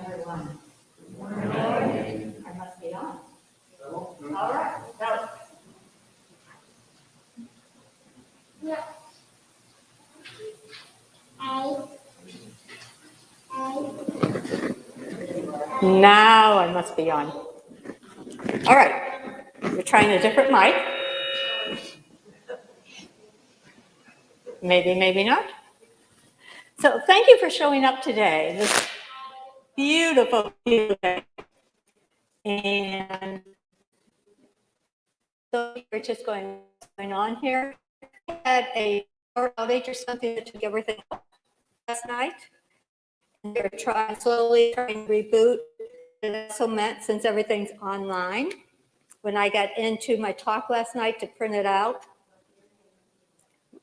everyone. Good morning. I must be on. All right, go. Yeah. Now I must be on. All right, we're trying a different mic. Maybe, maybe not. So thank you for showing up today. This beautiful day. And so we're just going on here. I had a power outage or something that took everything off last night. And they're trying to reboot. And that also meant since everything's online, when I got into my talk last night to print it out,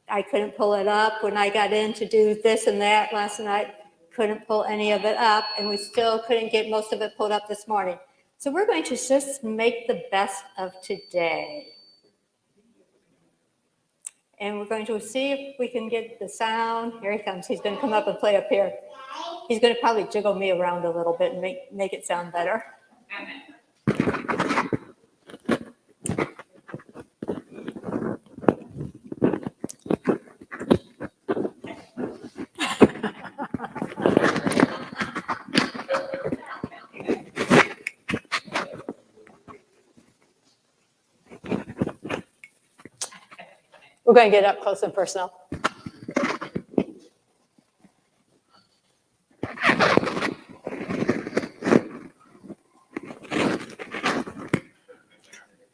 I couldn't pull it up. When I got in to do this and that last night, couldn't pull any of it up, and we still couldn't get most of it pulled up this morning. So we're going to just make the best of today. And we're going to see if we can get the sound. Here he comes. He's going to come up and play up here. He's going to probably jiggle me around a little bit and make it sound better. We're going to get up close and personal.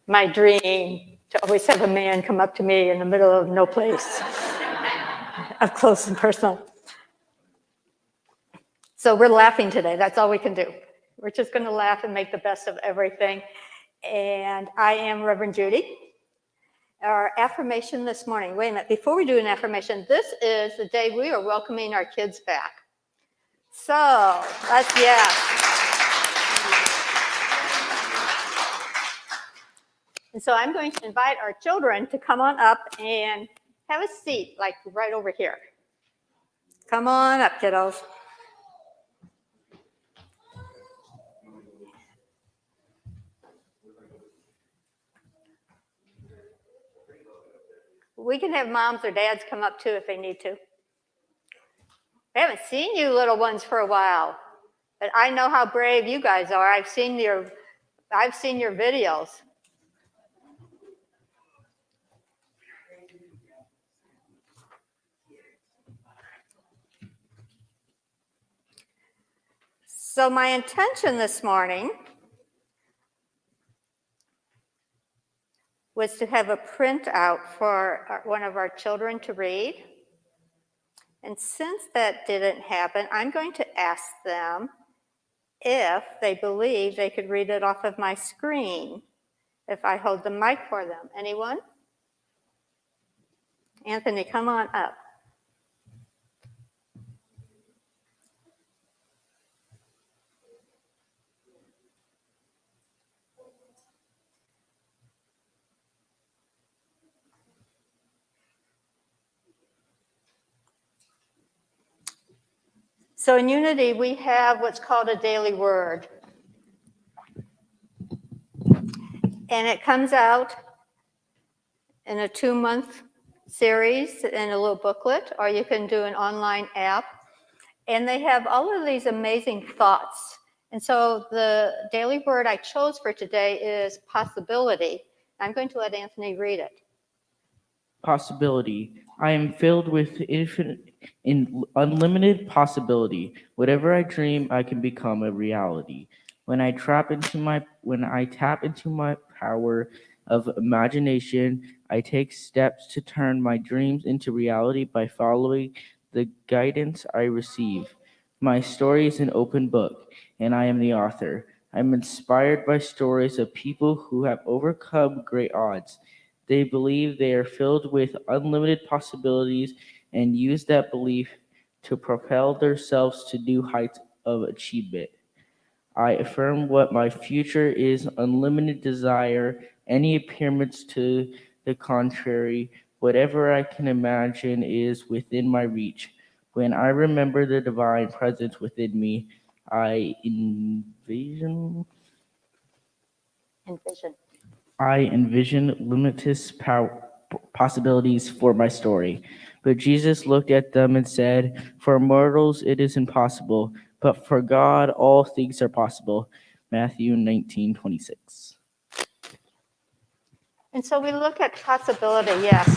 My dream to always have a man come up to me in the middle of no place, up close and personal. So we're laughing today. That's all we can do. We're just going to laugh and make the best of everything. And I am Reverend Judy. Our affirmation this morning. Wait a minute. Before we do an affirmation, this is the day we are welcoming our kids back. So let's, yes. And so I'm going to invite our children to come on up and have a seat, like right over here. Come on up, kiddos. We can have moms or dads come up too if they need to. I haven't seen you little ones for a while, but I know how brave you guys are. I've seen your videos. So my intention this morning was to have a printout for one of our children to read. And since that didn't happen, I'm going to ask them if they believe they could read it off of my screen if I hold the mic for them. Anyone? Anthony, come on up. So in Unity, we have what's called a daily word. And it comes out in a 2-month series in a little booklet, or you can do an online app. And they have all of these amazing thoughts. And so the daily word I chose for today is possibility. I'm going to let Anthony read it. Possibility. I am filled with unlimited possibility. Whatever I dream, I can become a reality. When I tap into my power of imagination, I take steps to turn my dreams into reality by following the guidance I receive. My story is an open book, and I am the author. I'm inspired by stories of people who have overcome great odds. They believe they are filled with unlimited possibilities and use that belief to propel themselves to new heights of achievement. I affirm what my future is unlimited desire, any appearance to the contrary, whatever I can imagine is within my reach. When I remember the divine presence within me, I envision Envision. limitless possibilities for my story. But Jesus looked at them and said, "For mortals it is impossible, but for God all things are possible." Matthew 19:26. And so we look at possibility, yes.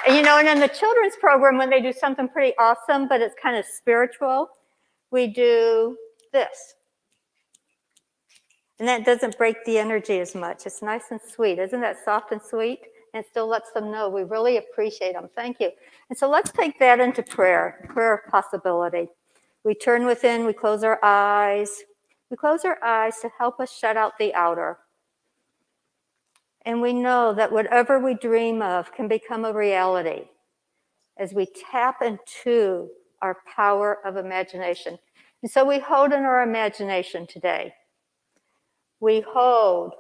And and in the children's program, when they do something pretty awesome, but it's kind of spiritual, we do this. And that doesn't break the energy as much. It's nice and sweet. Isn't that soft and sweet? And it still lets them know we really appreciate them. Thank you. And so let's take that into prayer of possibility. We turn within, we close our eyes. We close our eyes to help us shut out the outer. And we know that whatever we dream of can become a reality as we tap into our power of imagination. And so we hold in our imagination today. We hold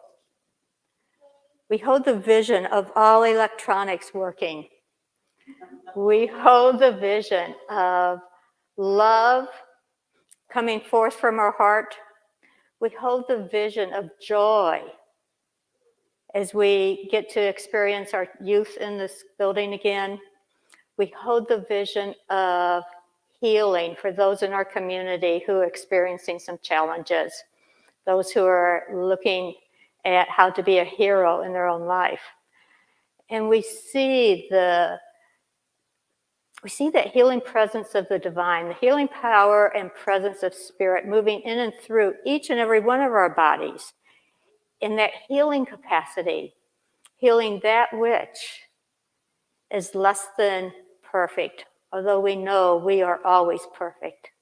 the vision of all electronics working. We hold the vision of love coming forth from our heart. We hold the vision of joy as we get to experience our youth in this building again. We hold the vision of healing for those in our community who are experiencing some challenges, those who are looking at how to be a hero in their own life. And we see that healing presence of the divine, the healing power and presence of spirit moving in and through each and every one of our bodies in that healing capacity, healing that which is less than perfect, although we know we are always perfect.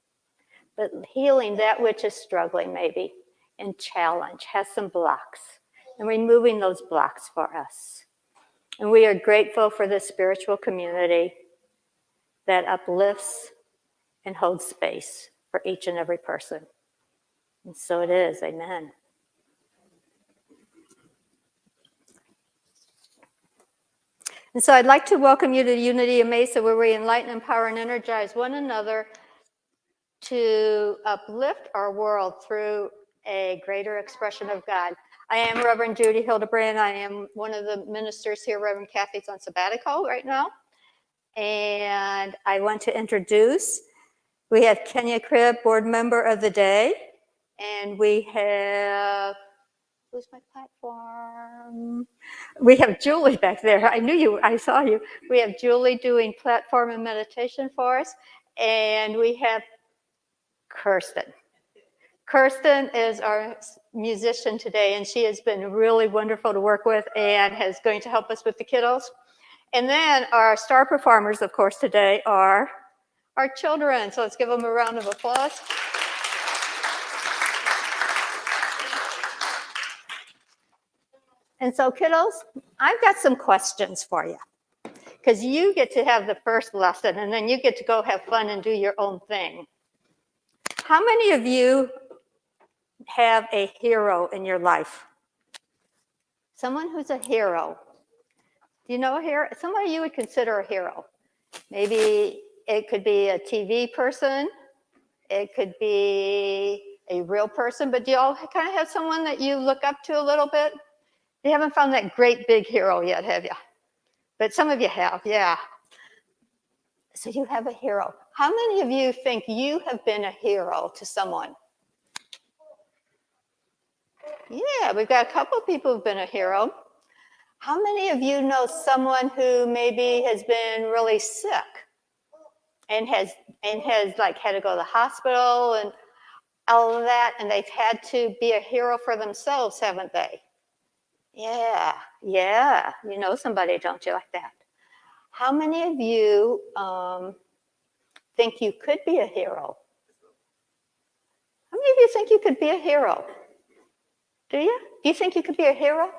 But healing that which is struggling maybe and challenge, has some blocks, and removing those blocks for us. And we are grateful for this spiritual community that uplifts and holds space for each and every person. And so it is, amen. And so I'd like to welcome you to the Unity of Mesa, where we enlighten, empower, and energize one another to uplift our world through a greater expression of God. I am Reverend Judy Hildebrand. I am one of the ministers here. Reverend Kathy's on sabbatical right now. And I want to introduce, we have Kenya Cribb, board member of the day. And we have, who's my platform? We have Julie back there. I saw you. We have Julie doing platform and meditation for us. And we have Kirsten. Kirsten is our musician today, and she has been really wonderful to work with and is going to help us with the kiddos. And then our star performers, of course, today are our children. So let's give them a round of applause. And so, kiddos, I've got some questions for you, because you get to have the first lesson, and then you get to go have fun and do your own thing. How many of you have a hero in your life? Someone who's a hero. Do you know a hero? Somebody you would consider a hero. Maybe it could be a TV person. It could be a real person. But do you all kind of have someone that you look up to a little bit? You haven't found that great big hero yet, have you? But some of you have, yeah. So you have a hero. How many of you think you have been a hero to someone? Yeah, we've got a couple of people who've been a hero. How many of you know someone who maybe has been really sick and has like had to go to the hospital and all of that, and they've had to be a hero for themselves, haven't they? Yeah. You know somebody, don't you, like that? How many of you think you could be a hero? How many of you think you could be a hero? Do you? Do you think you could be a hero?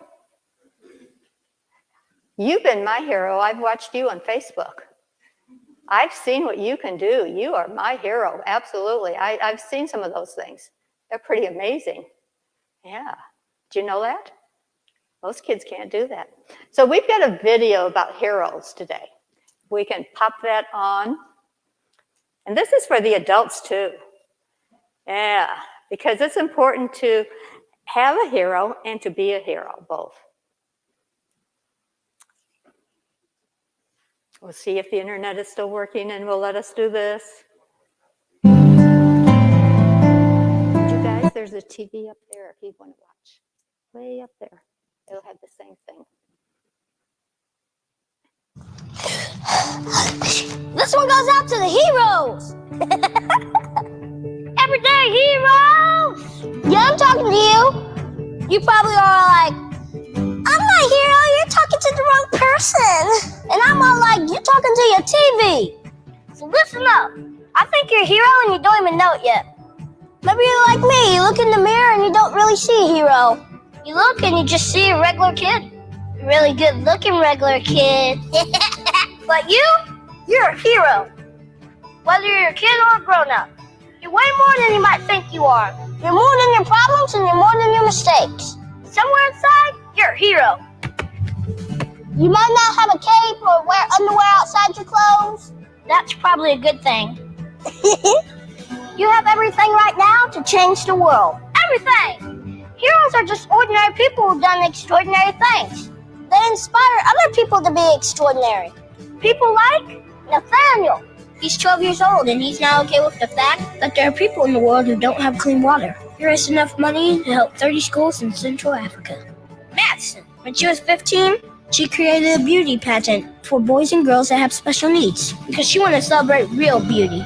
You've been my hero. I've watched you on Facebook. I've seen what you can do. You are my hero, absolutely. I've seen some of those things. They're pretty amazing. Yeah. Do you know that? Most kids can't do that. So we've got a video about heroes today. We can pop that on. And this is for the adults too. Yeah, because it's important to have a hero and to be a hero, both. We'll see if the internet is still working and will let us do this. You guys, there's a TV up there if you want to watch. Way up there. It'll have the same thing. This one goes out to the heroes. Everyday heroes. Yeah, I'm talking to you. You probably are like, I'm not a hero. You're talking to the wrong person. And I'm all like, you're talking to your TV. So listen up. I think you're a hero and you don't even know it yet. Maybe you're like me. You look in the mirror and you don't really see a hero. You look and you just see a regular kid. A really good looking regular kid. But you're a hero. Whether you're a kid or a grown up. You're way more than you might think you are. You're more than your problems and you're more than your mistakes. Somewhere inside, you're a hero. You might not have a cape or wear underwear outside your clothes. That's probably a good thing. You have everything right now to change the world. Everything! Heroes are just ordinary people who've done extraordinary things. They inspire other people to be extraordinary. People like Nathaniel. He's 12 years old and he's now okay with the fact that there are people in the world who don't have clean water. He raised enough money to help 30 schools in Central Africa. Madison. When she was 15, she created a beauty pageant for boys and girls that have special needs because she wanted to celebrate real beauty.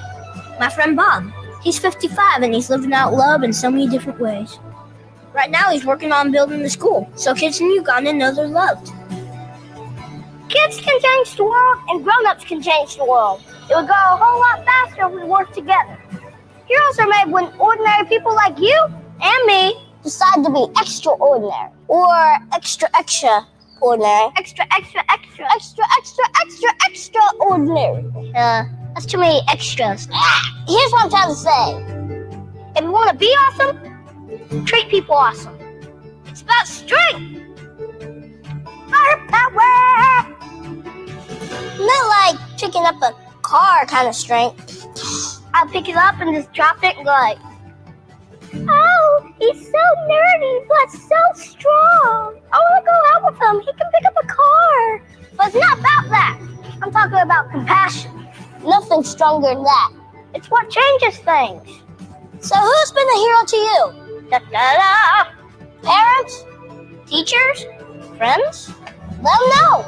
My friend Bob. He's 55 and he's living out love in so many different ways. Right now he's working on building a school so kids in Uganda know they're loved. Kids can change the world and grown-ups can change the world. It would go a whole lot faster if we worked together. Heroes are made when ordinary people like you and me decide to be extraordinary or extra ordinary. Extraordinary. That's too many extras. Here's what I'm trying to say. If you want to be awesome, treat people awesome. It's about strength. Firepower. Not like picking up a car kind of strength. I'll pick it up and just drop it and go like, oh, he's so nerdy but so strong. I want to go out with him. He can pick up a car. But it's not about that. I'm talking about compassion. Nothing stronger than that. It's what changes things. So who's been a hero to you? Da-da-da. Parents? Teachers? Friends? Let them know.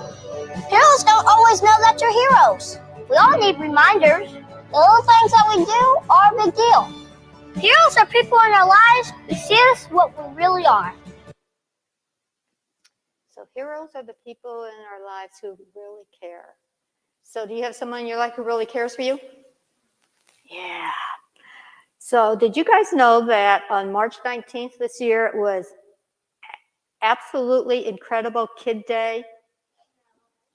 Heroes don't always know that you're heroes. We all need reminders. The little things that we do are a big deal. Heroes are people in our lives who see us what we really are. So heroes are the people in our lives who really care. So do you have someone in your life who really cares for you? Yeah. So did you guys know that on March 19th this year, it was absolutely incredible Kid Day?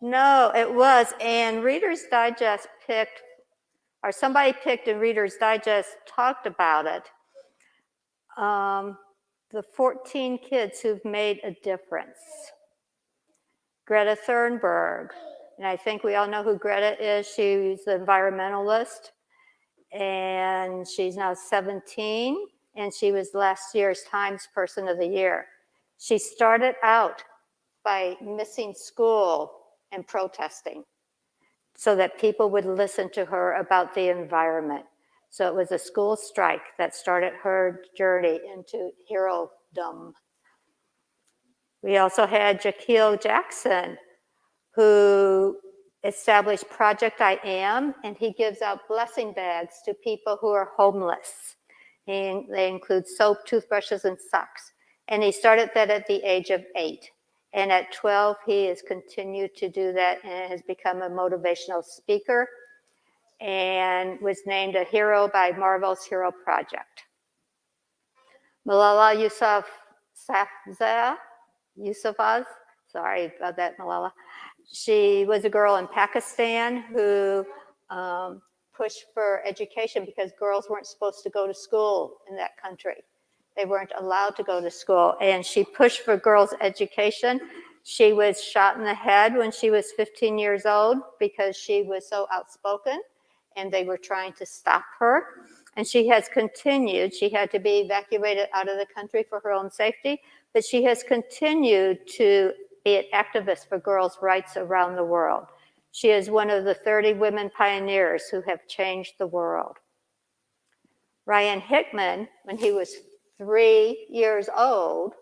No, it was. And Reader's Digest picked, or somebody picked and Reader's Digest talked about it. The 14 kids who've made a difference. Greta Thurnberg, and I think we all know who Greta is. She's an environmentalist, and she's now 17, and she was last year's Times Person of the Year. She started out by missing school and protesting so that people would listen to her about the environment. So it was a school strike that started her journey into hero-dom. We also had Shaquille Jackson, who established Project I Am, and he gives out blessing bags to people who are homeless. They include soap, toothbrushes, and socks. And he started that at the age of 8. And at 12, he has continued to do that and has become a motivational speaker and was named a hero by Marvel's Hero Project. Malala Yousafzai, sorry about that, Malala. She was a girl in Pakistan who pushed for education because girls weren't supposed to go to school in that country. They weren't allowed to go to school, and she pushed for girls' education. She was shot in the head when she was 15 years old because she was so outspoken, and they were trying to stop her. And she has continued. She had to be evacuated out of the country for her own safety, but she has continued to be an activist for girls' rights around the world. She is one of the 30 women pioneers who have changed the world. Ryan Hickman, when he was 3 years old,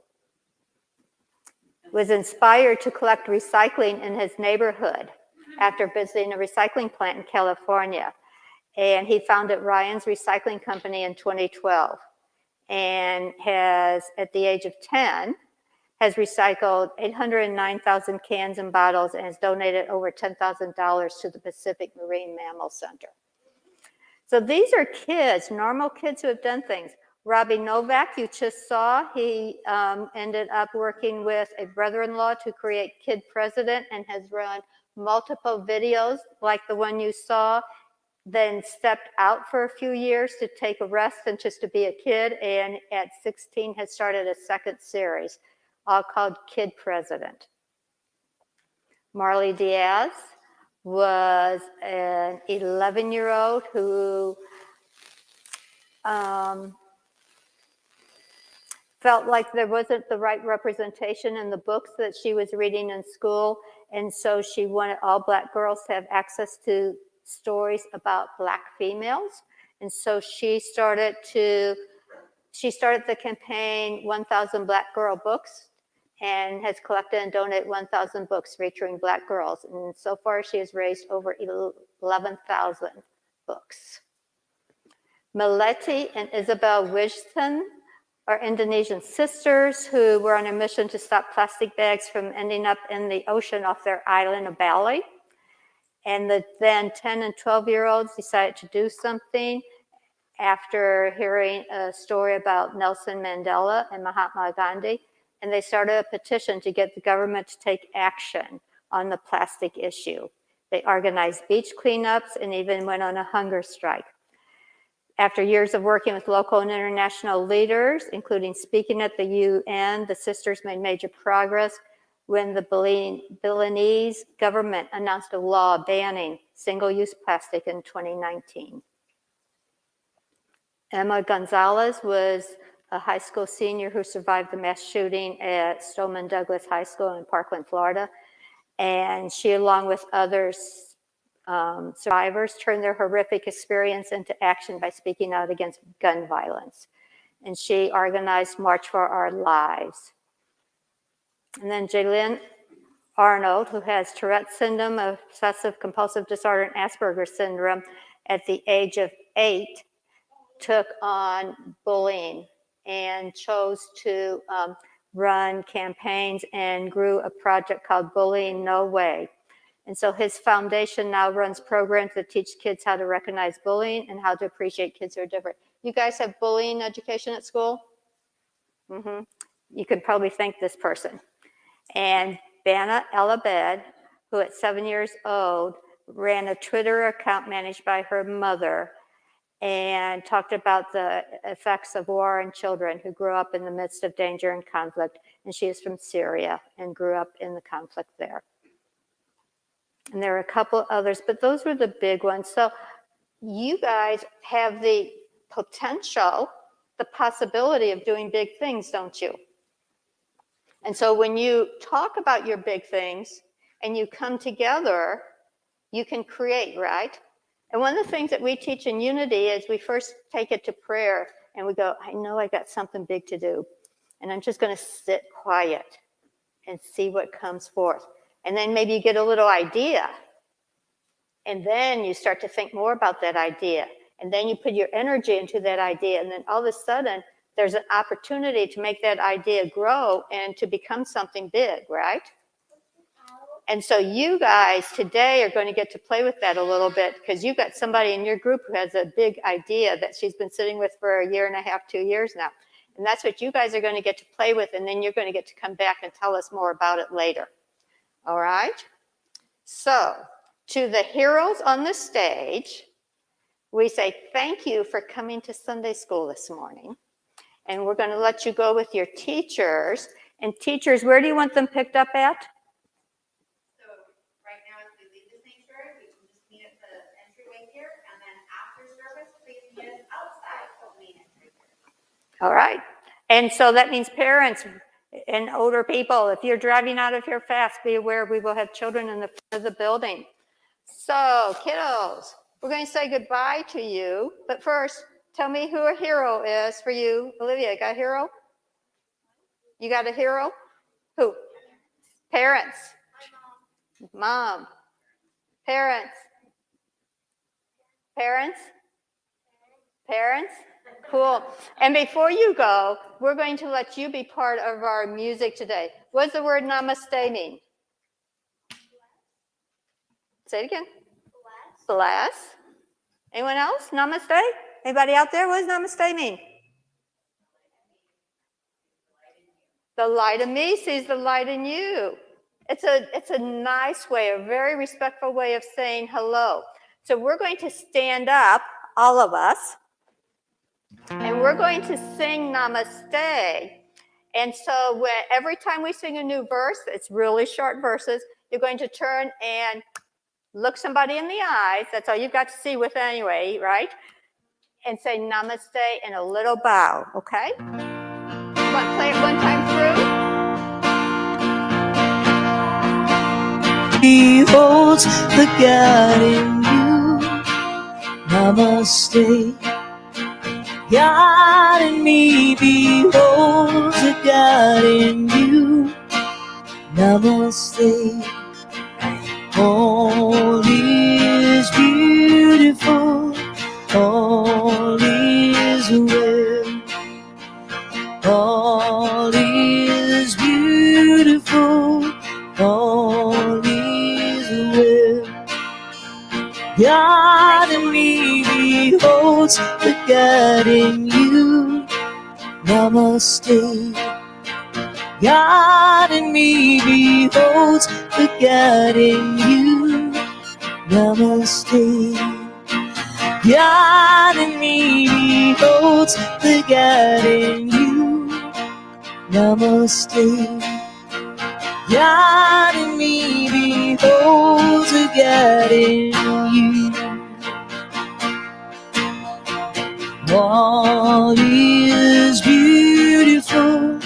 was inspired to collect recycling in his neighborhood after visiting a recycling plant in California. And he founded Ryan's Recycling Company in 2012 and has, at the age of 10, has recycled 809,000 cans and bottles and has donated over $10,000 to the Pacific Marine Mammal Center. So these are kids, normal kids who have done things. Robbie Novak, you just saw, he ended up working with a brother-in-law to create Kid President and has run multiple videos like the one you saw, then stepped out for a few years to take a rest and just to be a kid, and at 16 has started a second series, all called Kid President. Marley Diaz was an 11-year-old who felt like there wasn't the right representation in the books that she was reading in school, and so she wanted all Black girls to have access to stories about Black females. And so she started the campaign 1,000 Black Girl Books and has collected and donated 1,000 books featuring Black girls. And so far she has raised over 11,000 books. Meleti and Isabel Wiston are Indonesian sisters who were on a mission to stop plastic bags from ending up in the ocean off their island of Bali. And the then 10 and 12-year-olds decided to do something after hearing a story about Nelson Mandela and Mahatma Gandhi. And they started a petition to get the government to take action on the plastic issue. They organized beach cleanups and even went on a hunger strike. After years of working with local and international leaders, including speaking at the UN, the sisters made major progress when the Balinese government announced a law banning single-use plastic in 2019. Emma Gonzalez was a high school senior who survived the mass shooting at Stoneman Douglas High School in Parkland, Florida. And she, along with others, survivors, turned their horrific experience into action by speaking out against gun violence. And she organized March for Our Lives. And then Jaylyn Arnold, who has Tourette's syndrome, obsessive compulsive disorder, and Asperger's syndrome, at the age of 8, took on bullying and chose to run campaigns and grew a project called Bullying No Way. And so his foundation now runs programs that teach kids how to recognize bullying and how to appreciate kids who are different. You guys have bullying education at school? Mm-hmm. You could probably thank this person. And Bana El-Abed, who at 7 years old ran a Twitter account managed by her mother and talked about the effects of war on children who grew up in the midst of danger and conflict. And she is from Syria and grew up in the conflict there. And there are a couple others, but those were the big ones. So you guys have the potential, the possibility of doing big things, don't you? And so when you talk about your big things and you come together, you can create, right? And one of the things that we teach in Unity is we first take it to prayer and we go, I know I got something big to do. And I'm just going to sit quiet and see what comes forth. And then maybe you get a little idea. And then you start to think more about that idea. And then you put your energy into that idea. And then all of a sudden, there's an opportunity to make that idea grow and to become something big, right? And so you guys today are going to get to play with that a little bit because you've got somebody in your group who has a big idea that she's been sitting with for a year and a half, 2 years now. And that's what you guys are going to get to play with. And then you're going to get to come back and tell us more about it later. All right? So to the heroes on the stage, we say thank you for coming to Sunday school this morning. And we're going to let you go with your teachers. And teachers, where do you want them picked up at? So right now, as we leave the sanctuary, we can just meet at the entryway here, and then All right. And so that means parents and older people, if you're driving out of here fast, be aware we will have children in the front of the building. So, kiddos, we're going to say goodbye to you. But first, tell me who a hero is for you. Olivia, got a hero? You got a hero? Who? Parents. Mom. Parents. Parents. Parents? Cool. And before you go, we're going to let you be part of our music today. What does the word namaste mean? Say it again. Bless. Anyone else? Namaste? Anybody out there? What does namaste mean? The light in me sees the light in you. It's a nice way, a very respectful way of saying hello. So we're going to stand up, all of us, and we're going to sing namaste. And so every time we sing a new verse, it's really short verses, you're going to turn and look somebody in the eyes. That's all you've got to see with anyway, right? And say namaste and a little bow, okay? You want to play it one time through? Beholds the God in you. Namaste. God in me beholds the God in you. Namaste. All is beautiful. All is well. All is beautiful. All is well. God in me beholds the God in you. Namaste. God in me beholds the God in you. Namaste. God in me beholds the God in you. Namaste. God in me beholds the God in you. All is beautiful.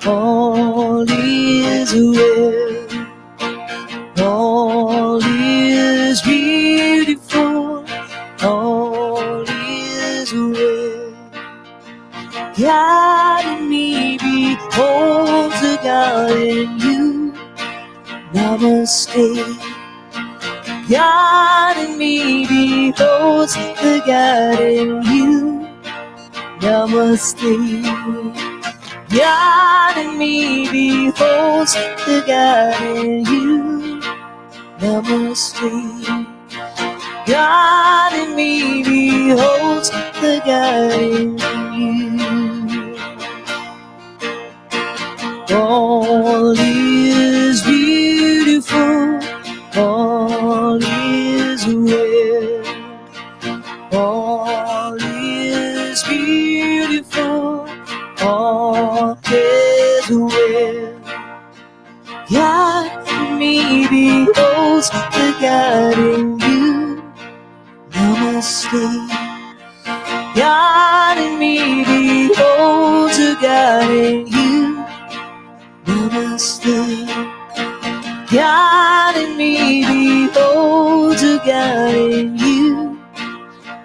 All is well. All is beautiful. All is well. God in me beholds the God in you. Namaste. God in me beholds the God in you. Namaste. God in me beholds the God in you. Namaste. God in me beholds the God in you. All is beautiful. All is well. All is beautiful. All is well. God in me beholds the God in you. Namaste. God in me beholds the God in you. Namaste. God in me beholds the God in you.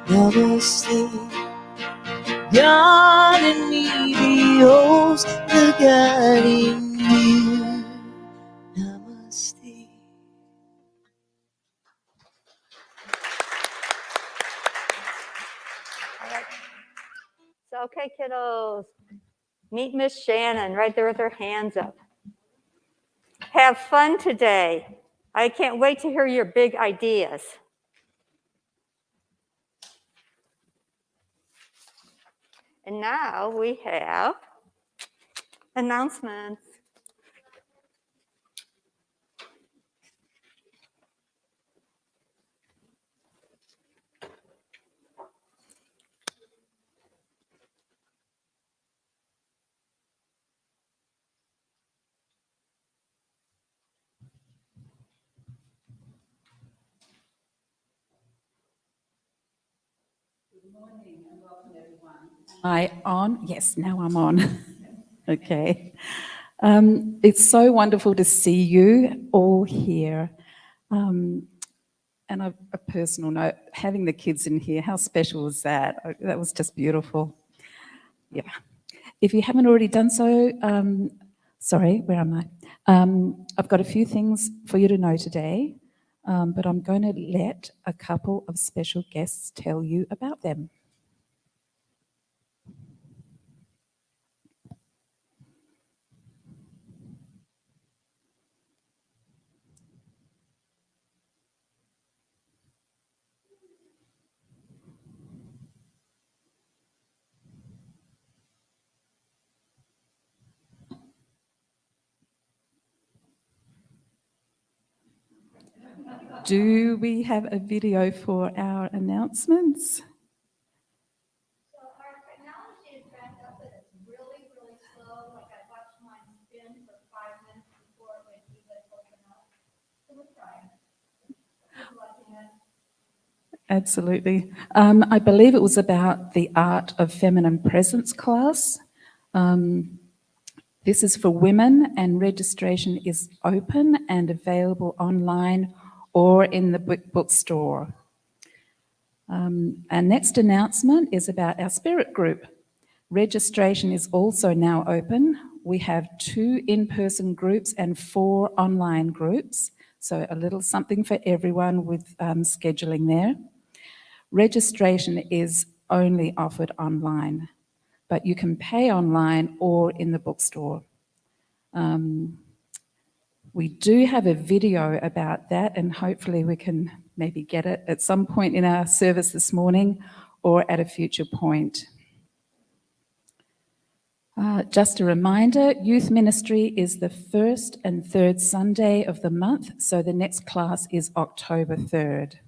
Namaste. God in me beholds the God in you. Namaste. So, okay, kiddos, meet Miss Shannon right there with her hands up. Have fun today. I can't wait to hear your big ideas. And now we have announcements. Am I on? Yes, now I'm on. Okay. It's so wonderful to see you all here. And a personal note, having the kids in here, how special was that? That was just beautiful. Yeah. If you haven't already done so, sorry, where am I? I've got a few things for you to know today, but I'm going to let a couple of special guests tell you about them. Do we have a video for our announcements? So our technology is back up, but it's really, really slow. Like I watched mine spin for 5 minutes before it would even open up. So we're trying. Just watching it. Absolutely. I believe it was about the Art of Feminine Presence class. This is for women, and registration is open and available online or in the bookstore. Our next announcement is about our spirit group. Registration is also now open. We have 2 in-person groups and 4 online groups, so a little something for everyone with scheduling there. Registration is only offered online, but you can pay online or in the bookstore. We do have a video about that, and hopefully we can maybe get it at some point in our service this morning or at a future point. Just a reminder, youth ministry is the 1st and 3rd Sunday of the month, so the next class is October 3rd.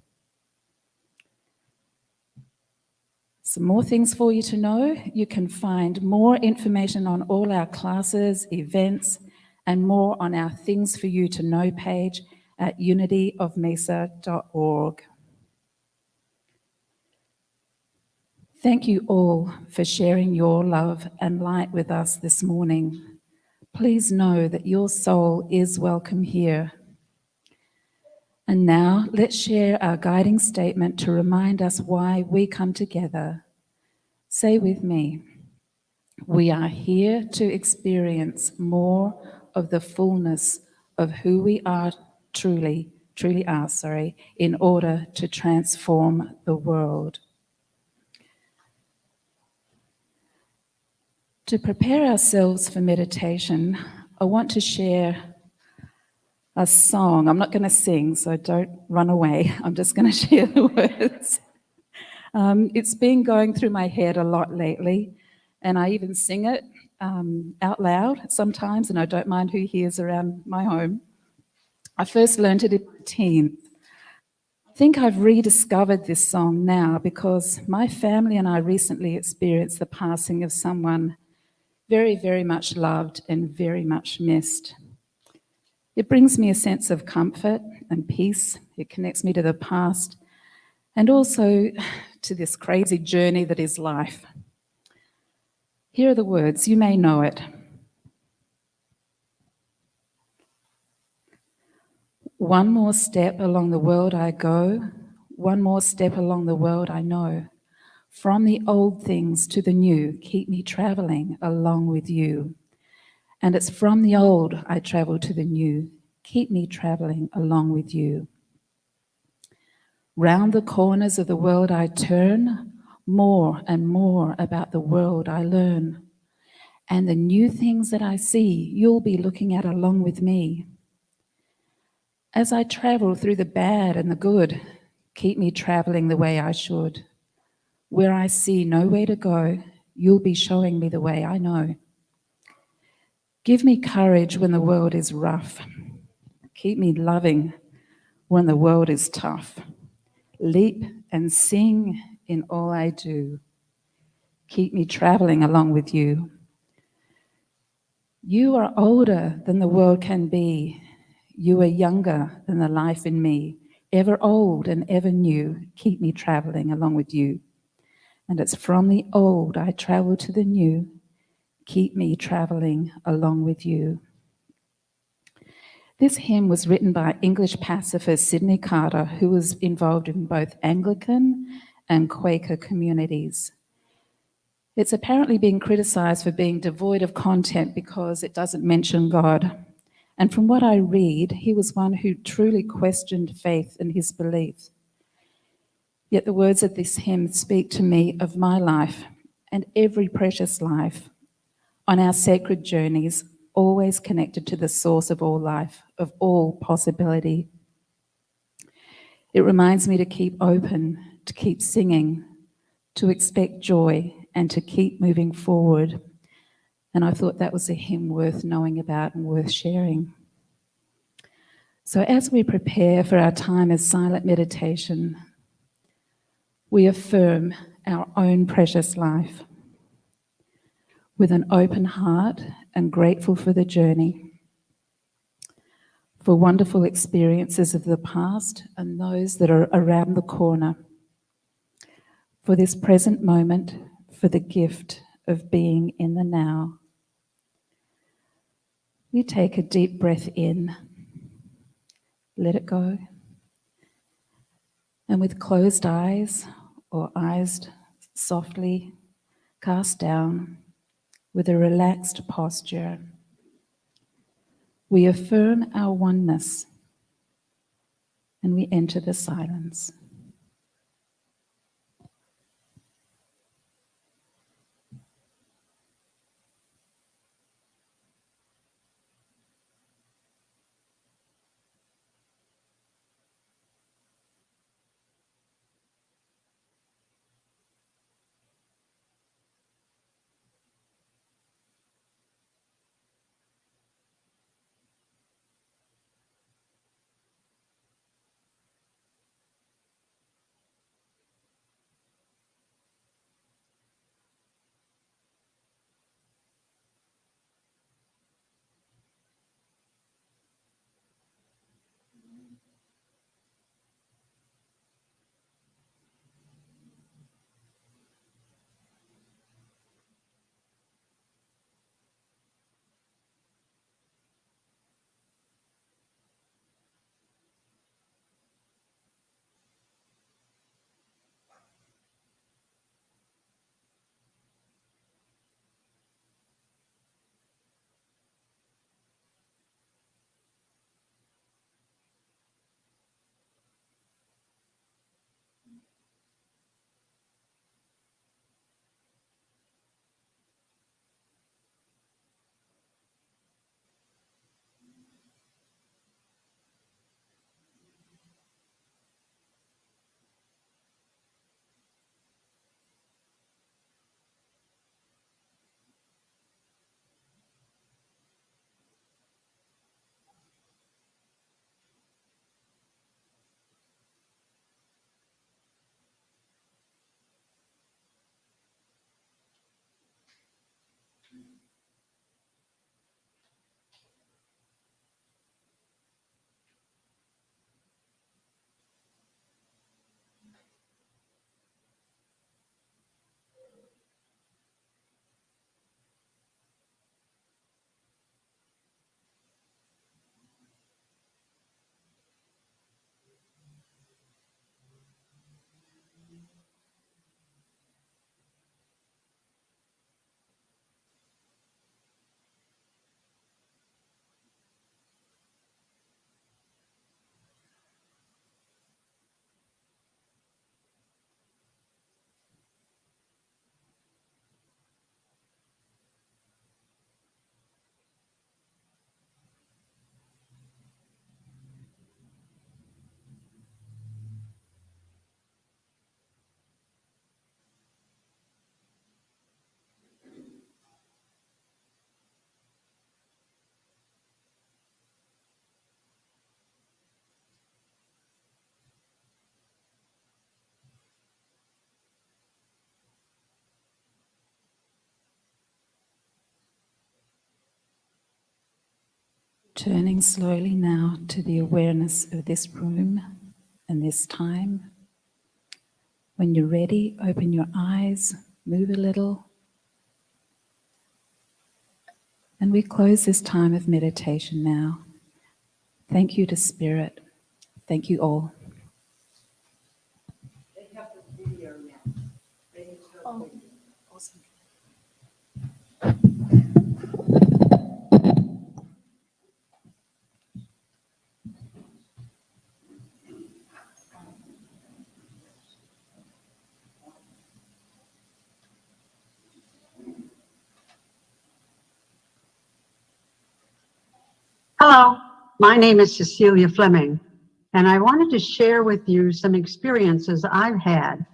Some more things for you to know. You can find more information on all our classes, events, and more on our Things for You to Know page at unityofmesa.org. Thank you all for sharing your love and light with us this morning. Please know that your soul is welcome here. And now let's share our guiding statement to remind us why we come together. Say with me, we are here to experience more of the fullness of who we are truly are, in order to transform the world. To prepare ourselves for meditation, I want to share a song. I'm not going to sing, so don't run away. I'm just going to share the words. It's been going through my head a lot lately, and I even sing it out loud sometimes, and I don't mind who hears around my home. I first learned it in my teens. I think I've rediscovered this song now because my family and I recently experienced the passing of someone very, very much loved and very much missed. It brings me a sense of comfort and peace. It connects me to the past and also to this crazy journey that is life. Here are the words, you may know it. One more step along the world I go, one more step along the world I know. From the old things to the new, keep me traveling along with you. And it's from the old I travel to the new, keep me traveling along with you. Round the corners of the world I turn, more and more about the world I learn. And the new things that I see, you'll be looking at along with me. As I travel through the bad and the good, keep me traveling the way I should. Where I see no way to go, you'll be showing me the way I know. Give me courage when the world is rough. Keep me loving when the world is tough. Leap and sing in all I do. Keep me traveling along with you. You are older than the world can be. You are younger than the life in me. Ever old and ever new, keep me traveling along with you. And it's from the old I travel to the new. Keep me traveling along with you. This hymn was written by English pacifist Sydney Carter, who was involved in both Anglican and Quaker communities. It's apparently being criticised for being devoid of content because it doesn't mention God. And from what I read, he was one who truly questioned faith and his beliefs. Yet the words of this hymn speak to me of my life and every precious life on our sacred journeys, always connected to the source of all life, of all possibility. It reminds me to keep open, to keep singing, to expect joy, and to keep moving forward. And I thought that was a hymn worth knowing about and worth sharing. So as we prepare for our time of silent meditation, we affirm our own precious life with an open heart and grateful for the journey, for wonderful experiences of the past and those that are around the corner, for this present moment, for the gift of being in the now. We take a deep breath in, let it go, and with closed eyes or eyes softly cast down, with a relaxed posture, we affirm our oneness and we enter the silence. Turning slowly now to the awareness of this room and this time, When you're ready, open your eyes, move a little. And we close this time of meditation now. Thank you to Spirit. Thank you all. Oh, awesome. Hello, my name is Cecilia Fleming, and I wanted to share with you some experiences I've had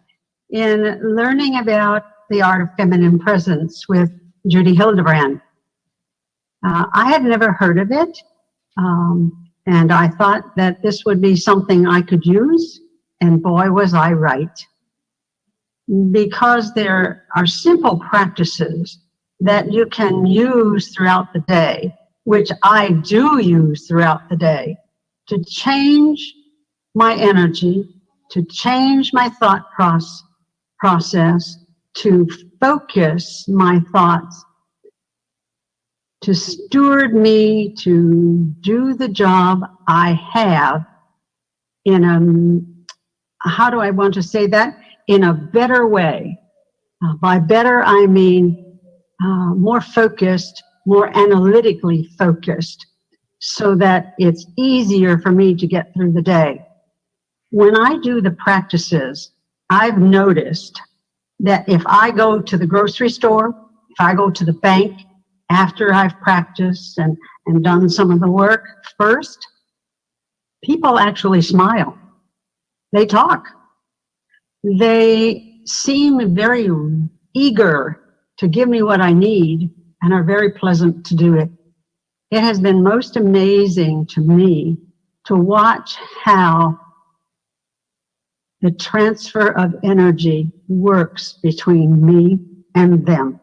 in learning about the art of feminine presence with Judy Hildebrand. I had never heard of it, and I thought that this would be something I could use, and boy, was I right. Because there are simple practices that you can use throughout the day, which I do use throughout the day, to change my energy, to change my thought process, to focus my thoughts, to steward me to do the job I have in a, how do I want to say that? In a better way. By better, I mean more focused, more analytically focused, so that it's easier for me to get through the day. When I do the practices, I've noticed that if I go to the grocery store, if I go to the bank after I've practiced and done some of the work first, people actually smile. They talk. They seem very eager to give me what I need and are very pleasant to do it. It has been most amazing to me to watch how the transfer of energy works between me and them.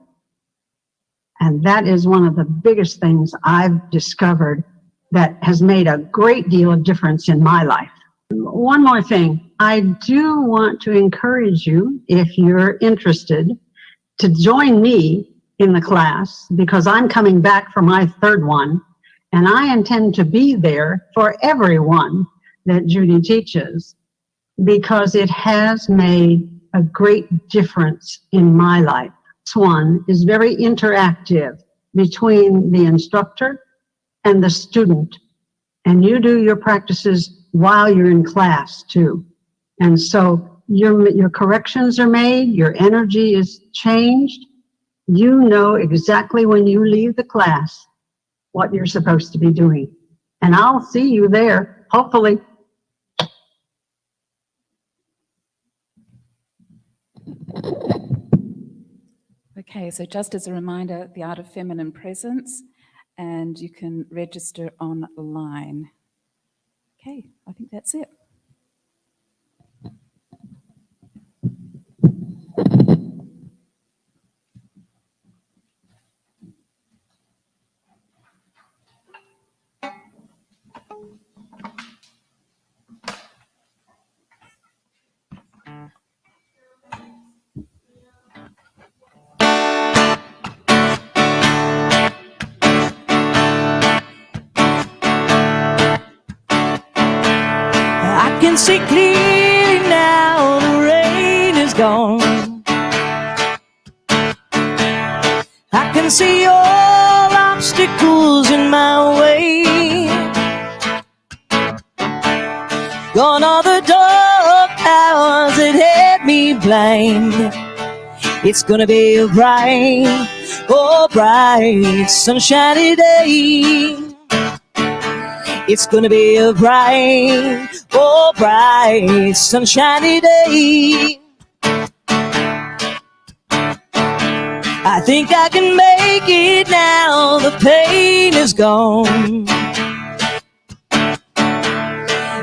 And that is one of the biggest things I've discovered that has made a great deal of difference in my life. One more thing, I do want to encourage you, if you're interested, to join me in the class, because I'm coming back for my third one, and I intend to be there for everyone that Judy teaches, because it has made a great difference in my life. This one is very interactive between the instructor and the student, and you do your practices while you're in class too. And so your corrections are made, your energy is changed. You know exactly when you leave the class what you're supposed to be doing. And I'll see you there, hopefully. Okay, so just as a reminder, the art of feminine presence, and you can register online. Okay, I think that's it. I can see clearly now the rain is gone. I can see all obstacles in my way. Gone are the dark hours that had me blind. It's gonna be a bright, oh bright, sunshiny day. It's gonna be a bright, oh bright, sunshiny day. I think I can make it now, the pain is gone.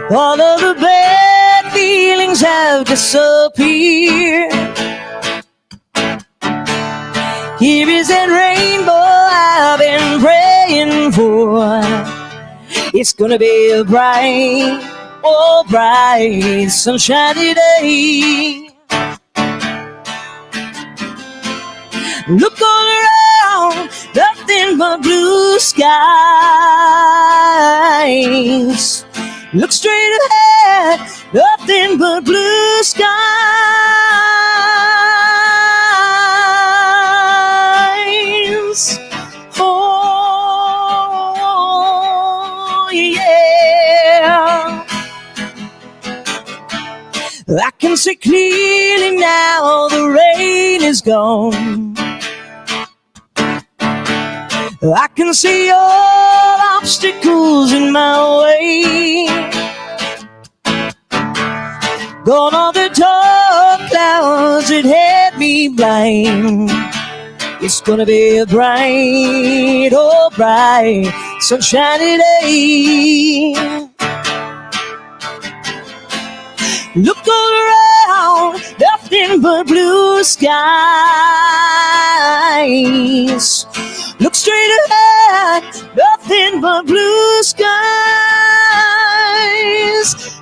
All of the bad feelings have disappeared. Here is that rainbow I've been praying for. It's gonna be a bright, oh bright, sunshiny day. Look all around, nothing but blue skies. Look straight ahead, nothing but blue skies. Oh, yeah. I can see clearly now the rain is gone. I can see all obstacles in my way. Gone are the dark clouds that had me blind. It's gonna be a bright, oh bright, sunshiny day. Look all around, nothing but blue skies. Look straight ahead, nothing but blue skies.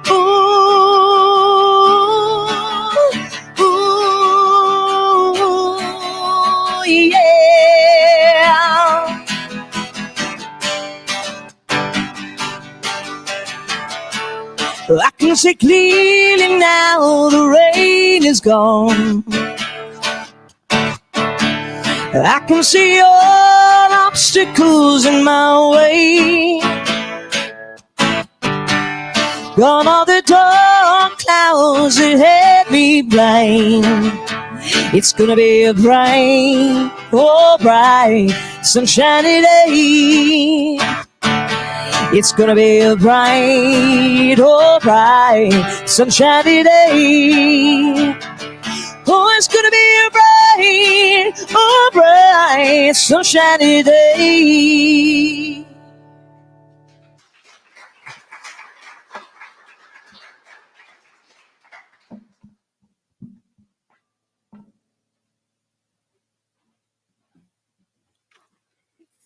Ooh, ooh, yeah. I can see clearly now the rain is gone. I can see all obstacles in my way. Gone are the dark clouds that had me blind. It's gonna be a bright, oh bright, sunshiny day. It's gonna be a bright, oh bright, sunshiny day. Oh, it's gonna be a bright, oh bright, sunshiny day.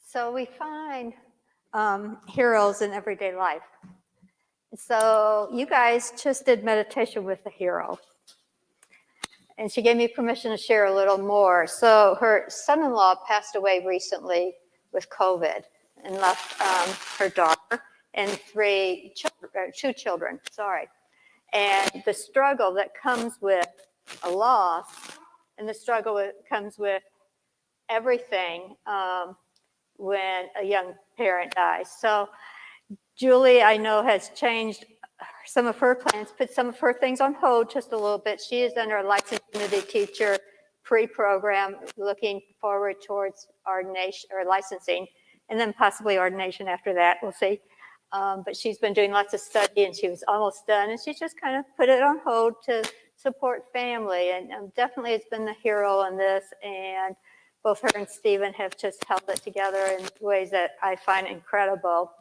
So we find heroes in everyday life. So you guys just did meditation with a hero. And she gave me permission to share a little more. So her son-in-law passed away recently with COVID and left her daughter and two children, sorry. And the struggle that comes with a loss and the struggle that comes with everything when a young parent dies. So Julie, I know, has changed some of her plans, put some of her things on hold just a little bit. She is under a licensed community teacher pre-program, looking forward towards ordination or licensing, and then possibly ordination after that. We'll see. But she's been doing lots of study, and she was almost done, and she's just kind of put it on hold to support family. And definitely has been the hero in this, and both her and Stephen have just held it together in ways that I find incredible.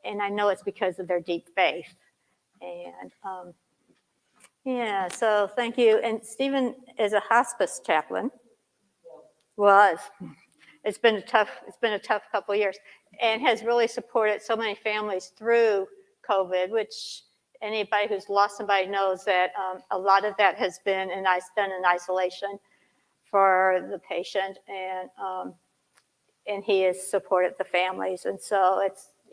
And I know it's because of their deep faith. And yeah, so thank you. And Stephen is a hospice chaplain. It's been a tough couple of years, and has really supported so many families through COVID, which anybody who's lost somebody knows that a lot of that has been done in isolation for the patient, and he has supported the families. And so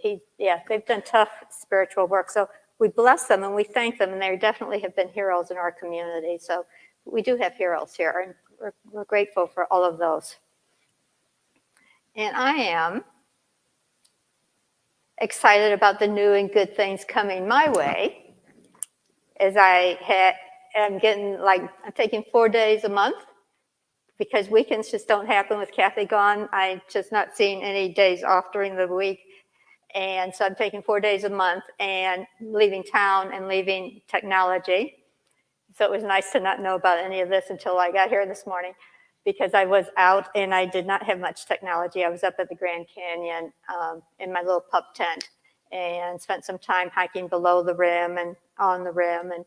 they've done tough spiritual work. So we bless them and we thank them, and they definitely have been heroes in our community. So we do have heroes here, and we're grateful for all of those. And I am excited about the new and good things coming my way, as I'm taking 4 days a month, because weekends just don't happen with Kathy gone. I'm just not seeing any days off during the week. And so I'm taking 4 days a month and leaving town and leaving technology. So it was nice to not know about any of this until I got here this morning, because I was out and I did not have much technology. I was up at the Grand Canyon in my little pup tent and spent some time hiking below the rim and on the rim, and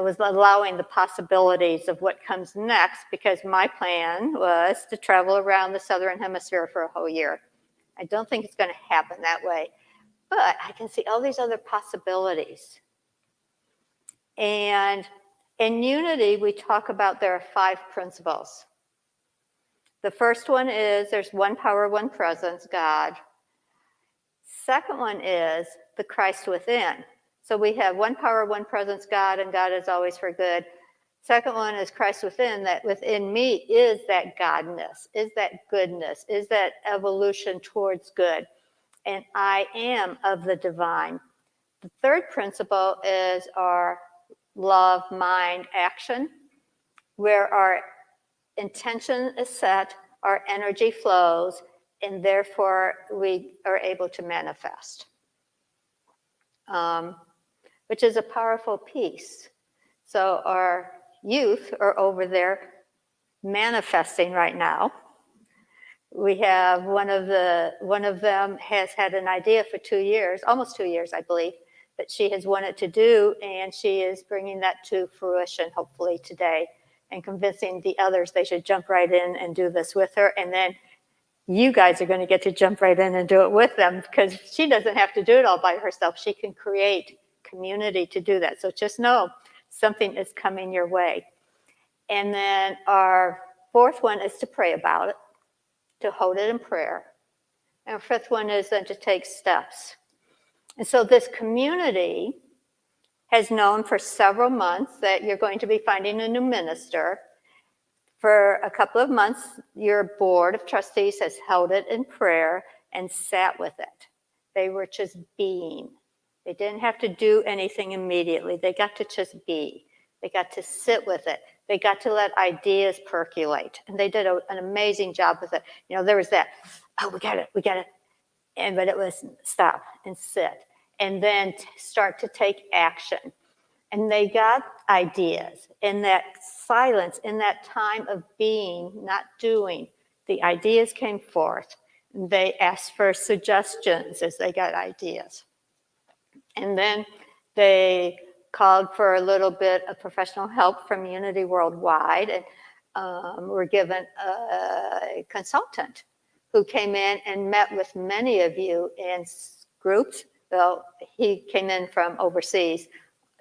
was allowing the possibilities of what comes next, because my plan was to travel around the Southern Hemisphere for a whole year. I don't think it's going to happen that way, but I can see all these other possibilities. And in Unity, we talk about there are 5 principles. The first one is there's one power, one presence, God. Second one is the Christ within. So we have one power, one presence, God, and God is always for good. Second one is Christ within, that within me is that godness, is that goodness, is that evolution towards good. And I am of the divine. The third principle is our love, mind, action, where our intention is set, our energy flows, and therefore we are able to manifest, which is a powerful piece. So our youth are over there manifesting right now. We have one of them has had an idea for 2 years, almost 2 years, I believe, that she has wanted to do, and she is bringing that to fruition, hopefully today, and convincing the others they should jump right in and do this with her. And then you guys are going to get to jump right in and do it with them, because she doesn't have to do it all by herself. She can create community to do that. So just know something is coming your way. And then our fourth one is to pray about it, to hold it in prayer. And our fifth one is then to take steps. And so this community has known for several months that you're going to be finding a new minister. For a couple of months, your board of trustees has held it in prayer and sat with it. They were just being. They didn't have to do anything immediately. They got to just be. They got to sit with it. They got to let ideas percolate. And they did an amazing job with it. You know, there was that, oh, we got it. But it was stop and sit. And then start to take action. And they got ideas in that silence, in that time of being, not doing. The ideas came forth. They asked for suggestions as they got ideas. And then they called for a little bit of professional help from Unity Worldwide, and were given a consultant who came in and met with many of you in groups. Well, he came in from overseas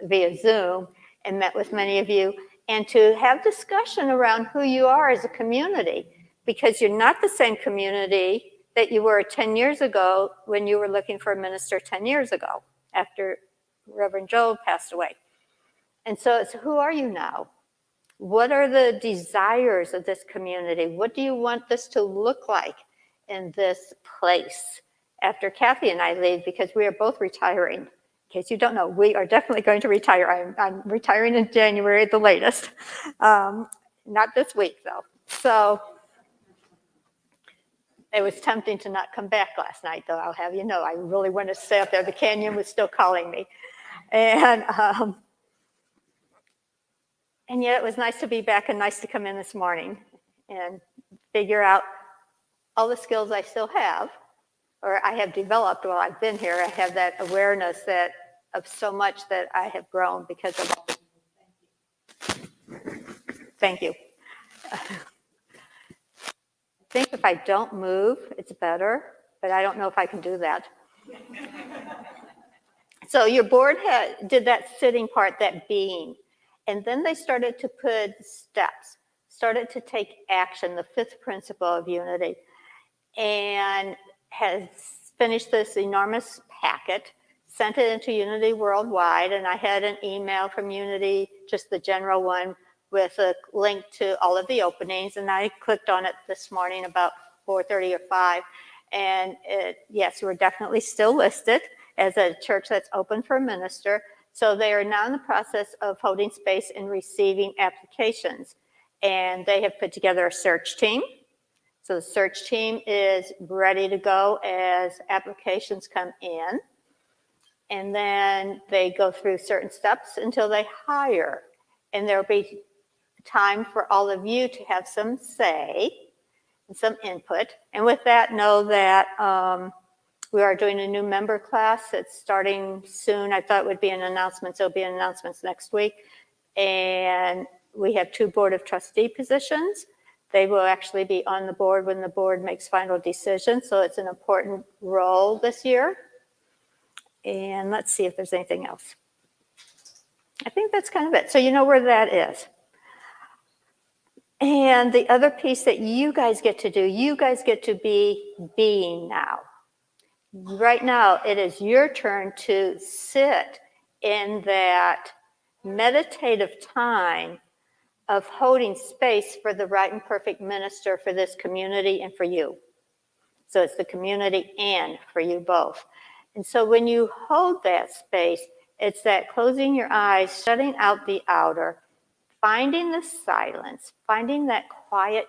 via Zoom and met with many of you, and to have discussion around who you are as a community, because you're not the same community that you were 10 years ago when you were looking for a minister 10 years ago after Reverend Joel passed away. And so it's, who are you now? What are the desires of this community? What do you want this to look like in this place after Kathy and I leave, because we are both retiring. In case you don't know, we are definitely going to retire. I'm retiring in January at the latest. Not this week, though. So it was tempting to not come back last night, though, I'll have you know. I really wanted to stay up there. The canyon was still calling me. And yet it was nice to be back and nice to come in this morning and figure out all the skills I still have, or I have developed while I've been here. I have that awareness that of so much that I have grown because of all. Thank you. I think if I don't move, it's better, but I don't know if I can do that. So your board did that sitting part, that being, and then they started to put steps, started to take action, the fifth principle of unity, and has finished this enormous packet, sent it into Unity Worldwide, and I had an email from Unity, just the general one, with a link to all of the openings, and I clicked on it this morning about 4:30 or 5, and yes, we're definitely still listed as a church that's open for a minister. So they are now in the process of holding space and receiving applications, and they have put together a search team. So the search team is ready to go as applications come in. And then they go through certain steps until they hire. And there'll be time for all of you to have some say and some input. And with that, know that we are doing a new member class. It's starting soon. I thought it would be an announcement, so it'll be announcements next week. And we have 2 board of trustee positions. They will actually be on the board when the board makes final decisions. So it's an important role this year. And let's see if there's anything else. I think that's kind of it. So you know where that is. And the other piece that you guys get to do, you guys get to be being now. Right now, it is your turn to sit in that meditative time of holding space for the right and perfect minister for this community and for you. So it's the community and for you both. And so when you hold that space, it's that closing your eyes, shutting out the outer, finding the silence, finding that quiet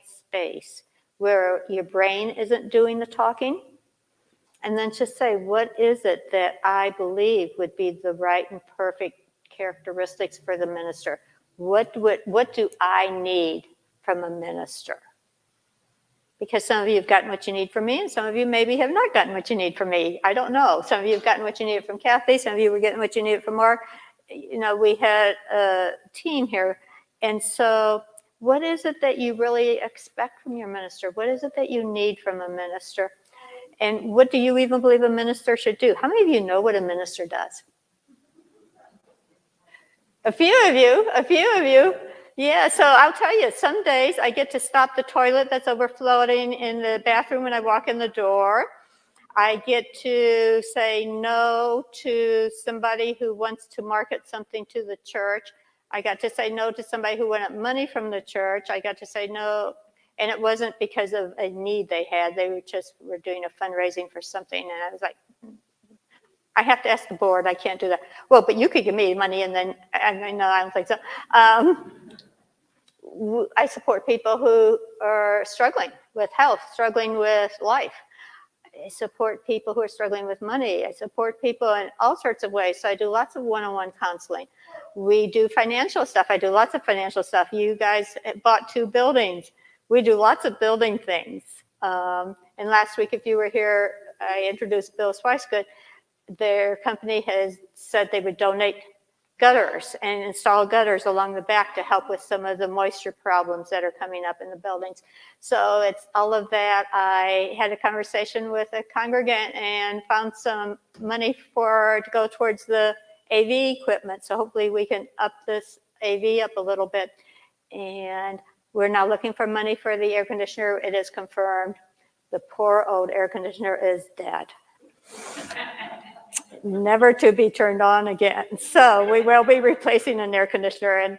space where your brain isn't doing the talking. And then just say, what is it that I believe would be the right and perfect characteristics for the minister? What do I need from a minister? Because some of you have gotten what you need from me, and some of you maybe have not gotten what you need from me. I don't know. Some of you have gotten what you needed from Kathy. Some of you were getting what you needed from Mark. You know, we had a team here. And so what is it that you really expect from your minister? What is it that you need from a minister? And what do you even believe a minister should do? How many of you know what a minister does? A few of you. Yeah, so I'll tell you, some days I get to stop the toilet that's overflowing in the bathroom when I walk in the door. I get to say no to somebody who wants to market something to the church. I got to say no to somebody who wanted money from the church. I got to say no, and it wasn't because of a need they had. They were doing a fundraising for something, and I was like, I have to ask the board. I can't do that. Well, but you could give me money, and then no, I don't think so. I support people who are struggling with health, struggling with life. I support people who are struggling with money. I support people in all sorts of ways. So I do lots of one-on-one counseling. We do financial stuff. I do lots of financial stuff. You guys bought 2 buildings. We do lots of building things. And last week, if you were here, I introduced Bill Swicegood. Their company has said they would donate gutters and install gutters along the back to help with some of the moisture problems that are coming up in the buildings. So it's all of that. I had a conversation with a congregant and found some money to go towards the AV equipment. So hopefully we can up this AV up a little bit. And we're now looking for money for the air conditioner. It is confirmed. The poor old air conditioner is dead. Never to be turned on again. So we will be replacing an air conditioner. And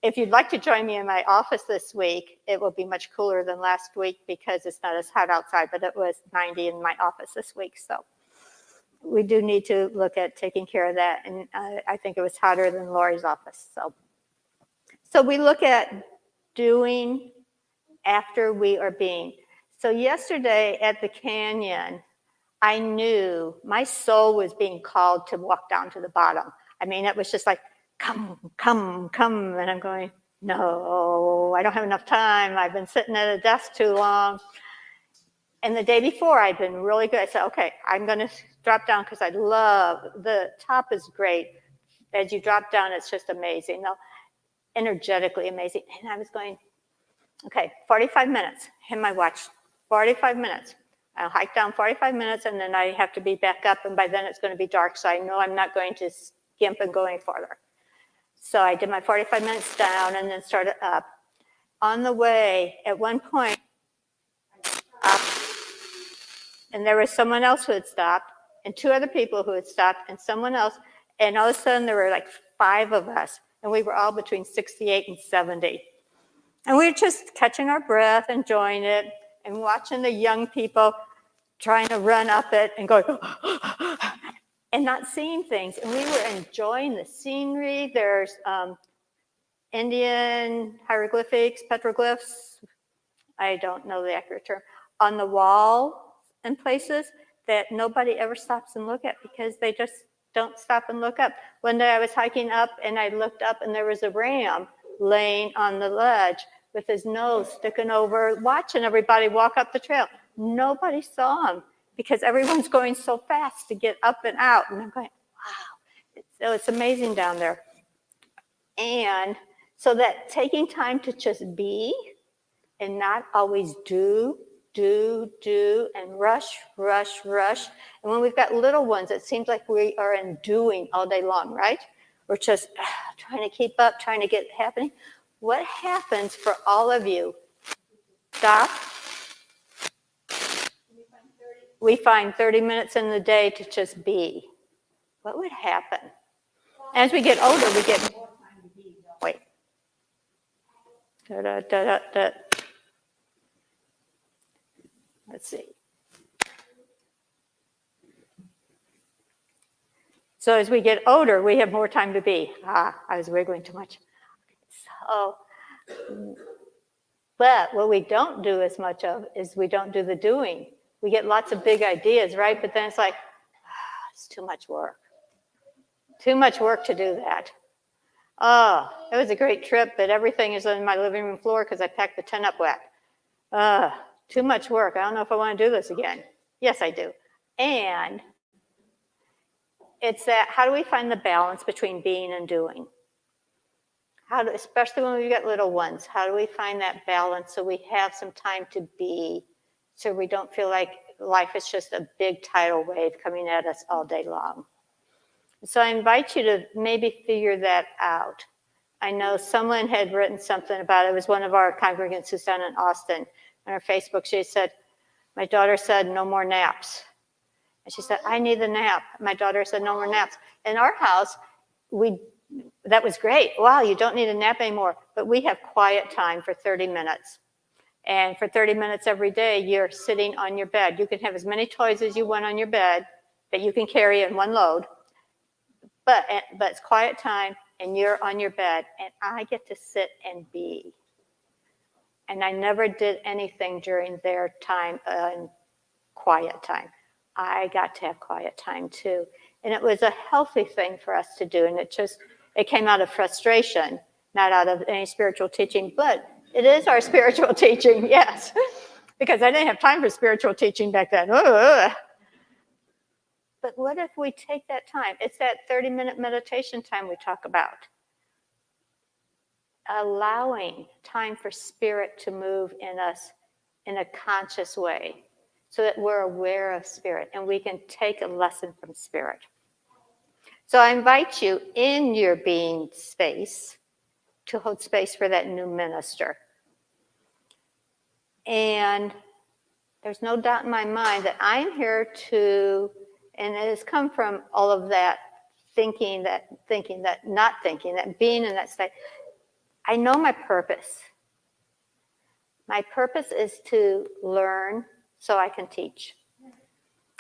if you'd like to join me in my office this week, it will be much cooler than last week because it's not as hot outside, but it was 90 in my office this week. So we do need to look at taking care of that. And I think it was hotter than Lori's office. So we look at doing after we are being. So yesterday at the canyon, I knew my soul was being called to walk down to the bottom. I mean, it was just like, come. And I'm going, no, I don't have enough time. I've been sitting at a desk too long. And the day before, I'd been really good. I said, okay, I'm going to drop down because I love, the top is great. As you drop down, it's just amazing. Energetically amazing. And I was going, okay, 45 minutes. Hit my watch, 45 minutes. I'll hike down 45 minutes, and then I have to be back up, and by then it's going to be dark, so I know I'm not going to skimp and go any farther. So I did my 45 minutes down and then started up. On the way, at one point, up, and there was someone else who had stopped, and 2 other people who had stopped, and someone else, and all of a sudden there were like 5 of us, and we were all between 68 and 70. And we were just catching our breath, enjoying it, and watching the young people trying to run up it and going, and not seeing things. And we were enjoying the scenery. There's Indian hieroglyphics, petroglyphs, I don't know the accurate term, on the wall and places that nobody ever stops and look at because they just don't stop and look up. One day I was hiking up and I looked up and there was a ram laying on the ledge with his nose sticking over, watching everybody walk up the trail. Nobody saw him because everyone's going so fast to get up and out. And I'm going, wow, it's amazing down there. And so that taking time to just be and not always do, and rush. And when we've got little ones, it seems like we are in doing all day long, right? We're just trying to keep up, trying to get it happening. what happens for all of you? Doc? We find 30 minutes in the day to just be. What would happen? As we get older, we get more time to be. Wait. Da, da, da, da, da. Let's see. So as we get older, we have more time to be. I was wiggling too much. So, but what we don't do as much of is we don't do the doing. We get lots of big ideas, right? But then it's like, it's too much work. Too much work to do that. Oh, it was a great trip, but everything is on my living room floor because I packed the tent up wet. Too much work. I don't know if I want to do this again. Yes, I do. And it's that, how do we find the balance between being and doing? Especially when we've got little ones, how do we find that balance so we have some time to be, so we don't feel like life is just a big tidal wave coming at us all day long? So I invite you to maybe figure that out. I know someone had written something about it. It was one of our congregants who's down in Austin. On her Facebook, she said, my daughter said, no more naps. And she said, I need a nap. My daughter said, no more naps. In our house, that was great. Wow, you don't need a nap anymore. But we have quiet time for 30 minutes. And for 30 minutes every day, you're sitting on your bed. You can have as many toys as you want on your bed that you can carry in one load. But it's quiet time, and you're on your bed, and I get to sit and be. And I never did anything during their time, quiet time. I got to have quiet time too. And it was a healthy thing for us to do. And it came out of frustration, not out of any spiritual teaching, but it is our spiritual teaching, yes. Because I didn't have time for spiritual teaching back then. Ugh. But what if we take that time? It's that 30-minute meditation time we talk about. Allowing time for spirit to move in us in a conscious way so that we're aware of spirit and we can take a lesson from spirit. So I invite you in your being space to hold space for that new minister. And there's no doubt in my mind that I'm here to, and it has come from all of that thinking, that not thinking, that being in that state. I know my purpose. My purpose is to learn so I can teach.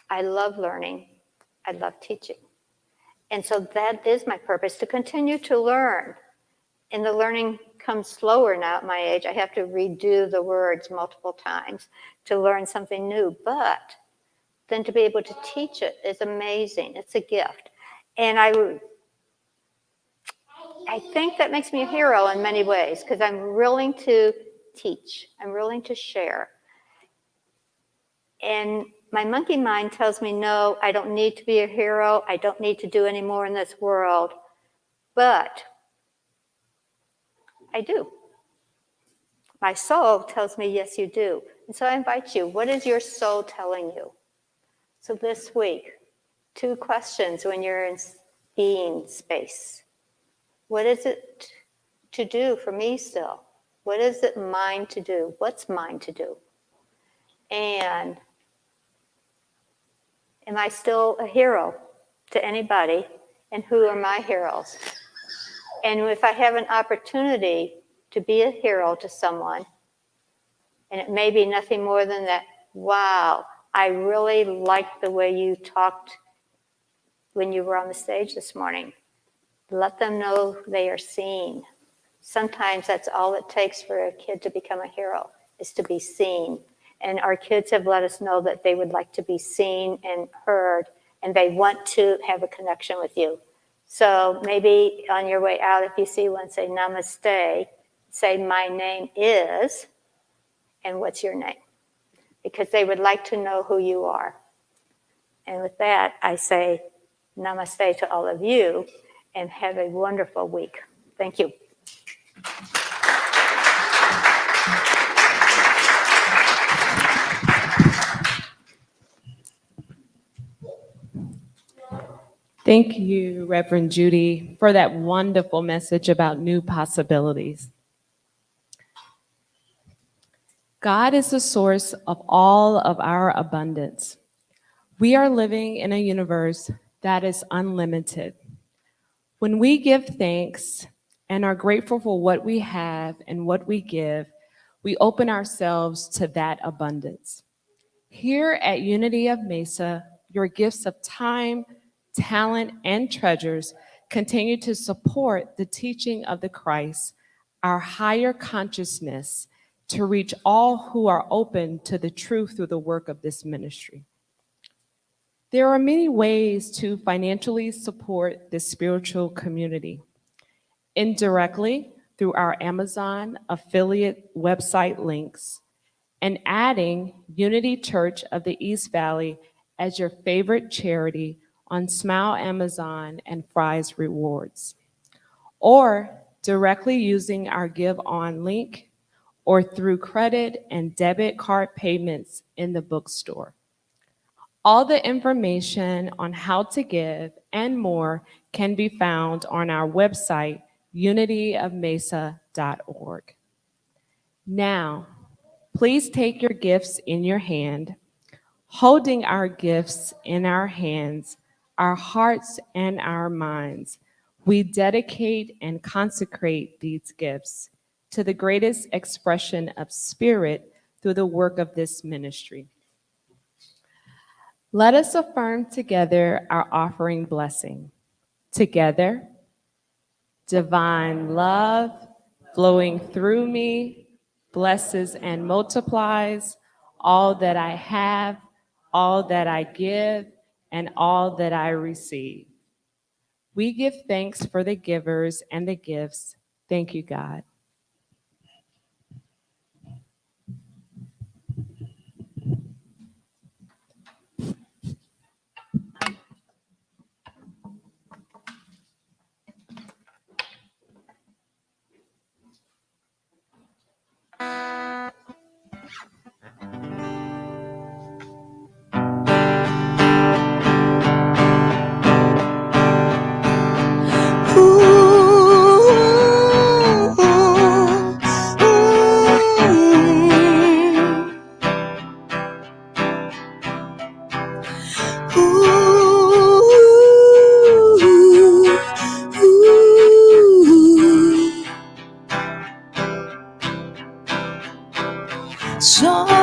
I love learning. I love teaching. And so that is my purpose, to continue to learn. And the learning comes slower now at my age. I have to redo the words multiple times to learn something new. But then to be able to teach it is amazing. It's a gift. And I think that makes me a hero in many ways because I'm willing to teach. I'm willing to share. And my monkey mind tells me, no, I don't need to be a hero. I don't need to do any more in this world. But I do. My soul tells me, yes, you do. And so I invite you, what is your soul telling you? So this week, 2 questions when you're in being space. What is it to do for me still? What is it mine to do? What's mine to do? And am I still a hero to anybody? And who are my heroes? And if I have an opportunity to be a hero to someone, and it may be nothing more than that, wow, I really liked the way you talked when you were on the stage this morning. Let them know they are seen. Sometimes that's all it takes for a kid to become a hero, is to be seen. And our kids have let us know that they would like to be seen and heard, and they want to have a connection with you. So maybe on your way out, if you see one, say namaste, say my name is, and what's your name? Because they would like to know who you are. And with that, I say namaste to all of you, and have a wonderful week. Thank you. Thank you, Reverend Judy, for that wonderful message about new possibilities. God is the source of all of our abundance. We are living in a universe that is unlimited. When we give thanks and are grateful for what we have and what we give, we open ourselves to that abundance. Here at Unity of Mesa, your gifts of time, talent, and treasures continue to support the teaching of the Christ, our higher consciousness, to reach all who are open to the truth through the work of this ministry. There are many ways to financially support this spiritual community. Indirectly, through our Amazon affiliate website links, and adding Unity Church of the East Valley as your favorite charity on Smile Amazon and Fry's Rewards, or directly using our Give On link, or through credit and debit card payments in the bookstore. All the information on how to give and more can be found on our website, unityofmesa.org. Now, please take your gifts in your hand. Holding our gifts in our hands, our hearts and our minds, we dedicate and consecrate these gifts to the greatest expression of spirit through the work of this ministry. Let us affirm together our offering blessing. Together, divine love flowing through me blesses and multiplies all that I have, all that I give, and all that I receive. We give thanks for the givers and the gifts. Thank you, God. Somewhere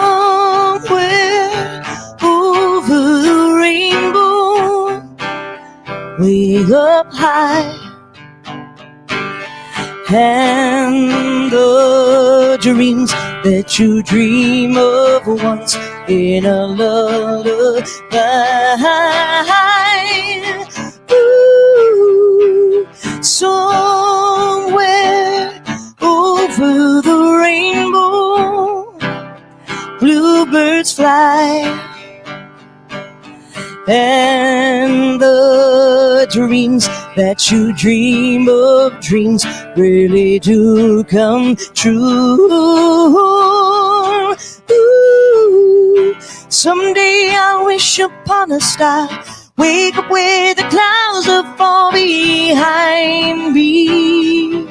over the rainbow, way up high, and the dreams that you dream of once in a lullaby. Ooh, somewhere over the rainbow, bluebirds fly, and the dreams that you dream of, dreams really do come true. Ooh, someday I'll wish upon a star, wake up where the clouds are far behind me,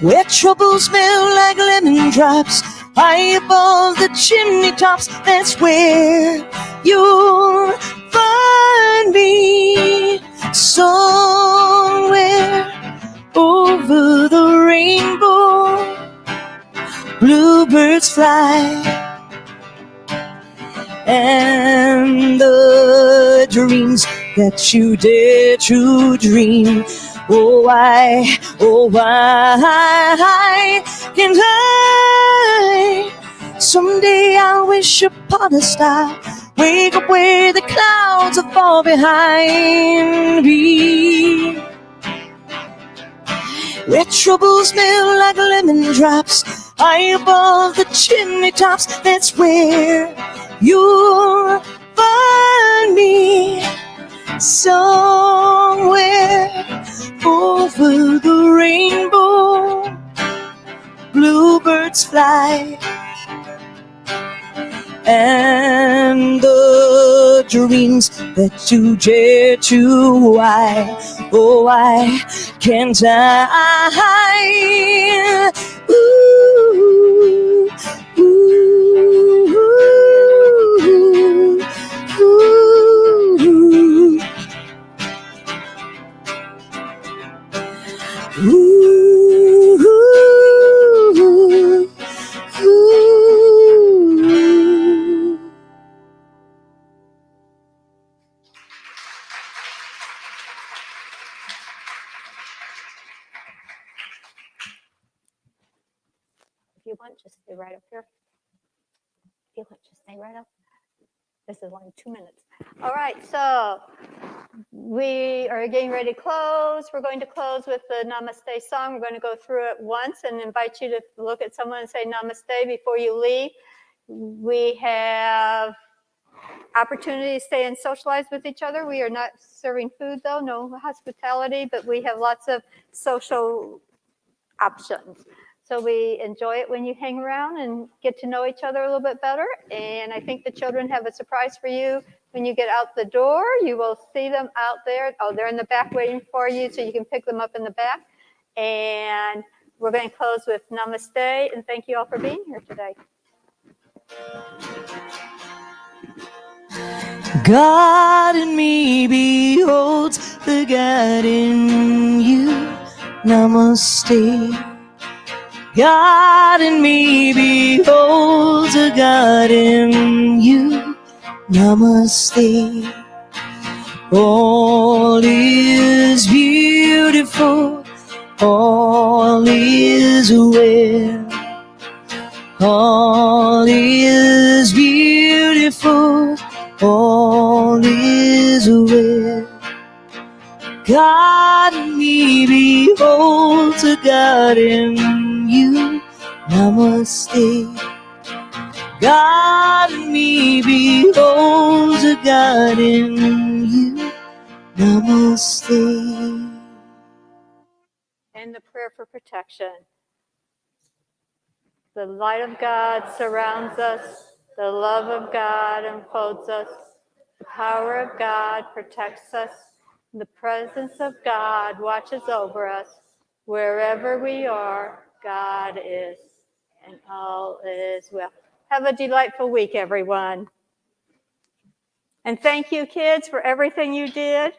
where troubles melt like lemon drops, high above the chimney tops. That's where you'll find me, somewhere over the rainbow, bluebirds fly, and the dreams that you dare to dream. Oh, why can't I? Someday I'll wish upon a star, wake up where the clouds are far behind me, where troubles melt like lemon drops, high above the chimney tops. That's where you'll find me, somewhere over the rainbow, bluebirds fly, and the dreams that you dare to, why can't I? Ooh, want, just stay right up here. If you want, just stay right up. This is only 2 minutes. All right, so we are getting ready to close. We're going to close with the Namaste Song. We're going to go through it once and invite you to look at someone and say Namaste before you leave. We have opportunity to stay and socialize with each other. We are not serving food, though, no hospitality, but we have lots of social options. So we enjoy it when you hang around and get to know each other a little bit better. And I think the children have a surprise for you when you get out the door. You will see them out there. Oh, they're in the back waiting for you, so you can pick them up in the back. And we're going to close with Namaste, and thank you all for being here today. God in me beholds the God in you. Namaste. God in me beholds a God in you. Namaste. All is beautiful. All is well. All is beautiful. All is well. God in me beholds a God in you. Namaste. God in me beholds a God in you. Namaste. And the prayer for protection. The light of God surrounds us. The love of God enfolds us. The power of God protects us. The presence of God watches over us. Wherever we are, God is, and all is well. Have a delightful week, everyone. And thank you, kids, for everything you did.